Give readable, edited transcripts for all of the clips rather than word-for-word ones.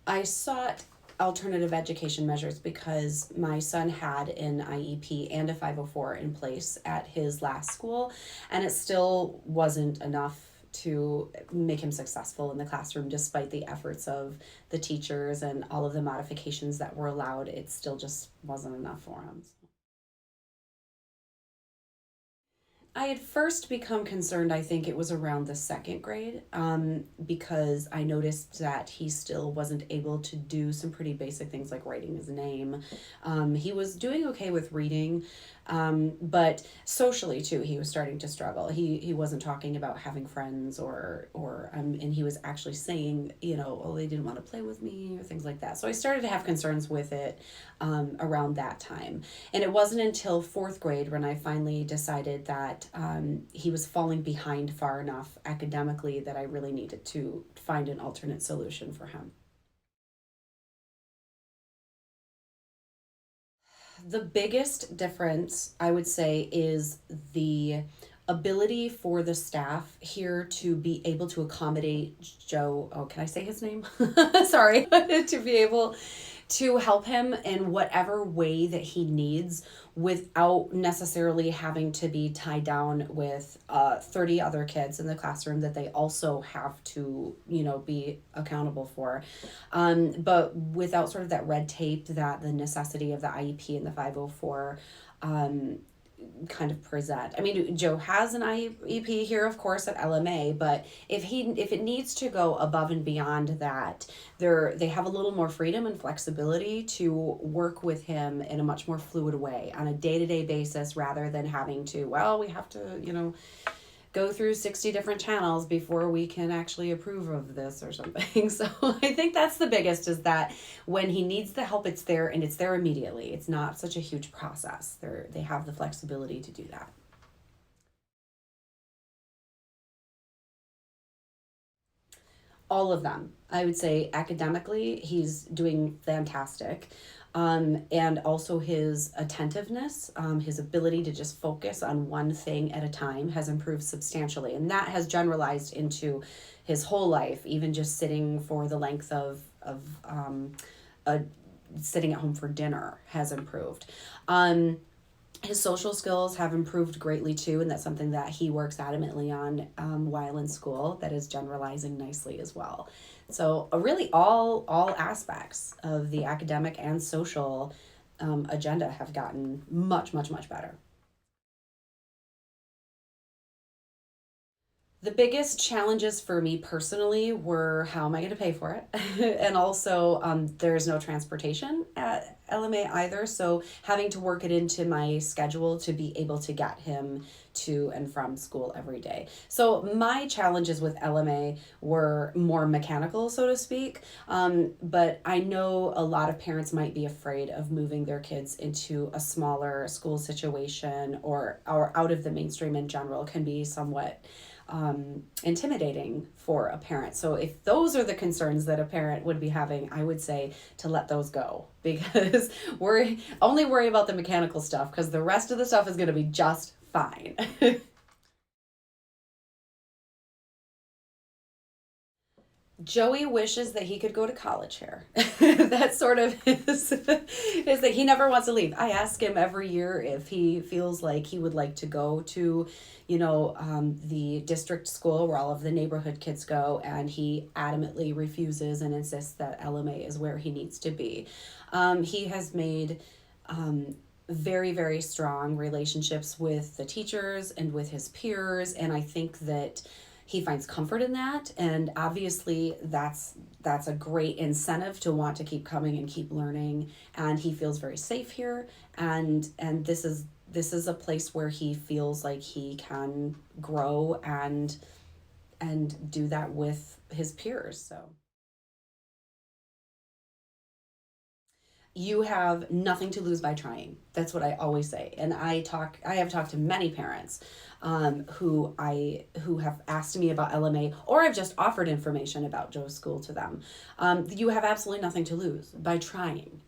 I sought alternative education measures because my son had an IEP and a 504 in place at his last school, and it still wasn't enough to make him successful in the classroom despite the efforts of the teachers and all of the modifications that were allowed. It still just wasn't enough for him. I had first become concerned, I think it was around the second grade, because I noticed that he still wasn't able to do some pretty basic things like writing his name. He was doing okay with reading, but socially too, he was starting to struggle. He wasn't talking about having friends and he was actually saying, oh, they didn't want to play with me or things like that. So I started to have concerns with it around that time. And it wasn't until fourth grade when I finally decided that he was falling behind far enough academically that I really needed to find an alternate solution for him. The biggest difference, I would say, is the ability for the staff here to be able to accommodate Joe. Oh, can I say his name? Sorry. To be able to help him in whatever way that he needs without necessarily having to be tied down with 30 other kids in the classroom that they also have to, be accountable for. But without sort of that red tape that the necessity of the IEP and the 504 kind of present. I mean, Joe has an IEP here, of course, at LMA, but if it needs to go above and beyond that, they have a little more freedom and flexibility to work with him in a much more fluid way on a day-to-day basis rather than having to, well, we have to, go through 60 different channels before we can actually approve of this or something. So I think that's the biggest, is that when he needs the help, it's there and it's there immediately. It's not such a huge process. They have the flexibility to do that. All of them. I would say academically, he's doing fantastic. And also his attentiveness, his ability to just focus on one thing at a time has improved substantially. And that has generalized into his whole life, even just sitting for the length of a, sitting at home for dinner has improved. His social skills have improved greatly too, and that's something that he works adamantly on while in school. That is generalizing nicely as well. So really, all aspects of the academic and social agenda have gotten much, much, much better. The biggest challenges for me personally were, how am I going to pay for it? And also, there's no transportation at LMA either. So having to work it into my schedule to be able to get him to and from school every day. So my challenges with LMA were more mechanical, so to speak. But I know a lot of parents might be afraid of moving their kids into a smaller school situation, or out of the mainstream in general can be somewhat intimidating for a parent. So if those are the concerns that a parent would be having, I would say to let those go, because only worry about the mechanical stuff, because the rest of the stuff is going to be just fine. Joey wishes that he could go to college here. That sort of is that he never wants to leave. I ask him every year if he feels like he would like to go to, the district school where all of the neighborhood kids go, and he adamantly refuses and insists that LMA is where he needs to be. He has made very, very strong relationships with the teachers and with his peers, and I think that he finds comfort in that, and obviously that's a great incentive to want to keep coming and keep learning, and he feels very safe here, and this is a place where he feels like he can grow and do that with his peers. So you have nothing to lose by trying. That's what I always say. And I have talked to many parents who have asked me about LMA, or I've just offered information about Joe's school to them. You have absolutely nothing to lose by trying.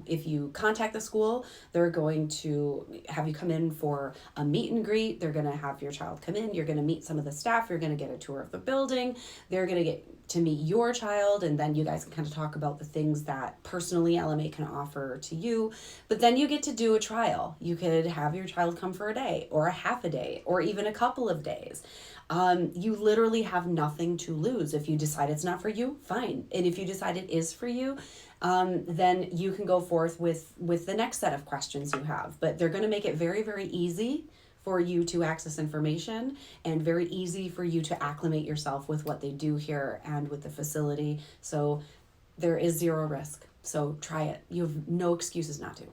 If you contact the school, they're going to have you come in for a meet and greet. They're going to have your child come in. You're going to meet some of the staff. You're going to get a tour of the building. They're going to get to meet your child, and then you guys can kind of talk about the things that personally LMA can offer to you. But then you get to do a trial. You could have your child come for a day or a half a day or even a couple of days. You literally have nothing to lose. If you decide it's not for you, fine. And if you decide it is for you, then you can go forth with the next set of questions you have. But they're going to make it very, very easy for you to access information, and very easy for you to acclimate yourself with what they do here and with the facility. So there is zero risk. So try it. You have no excuses not to.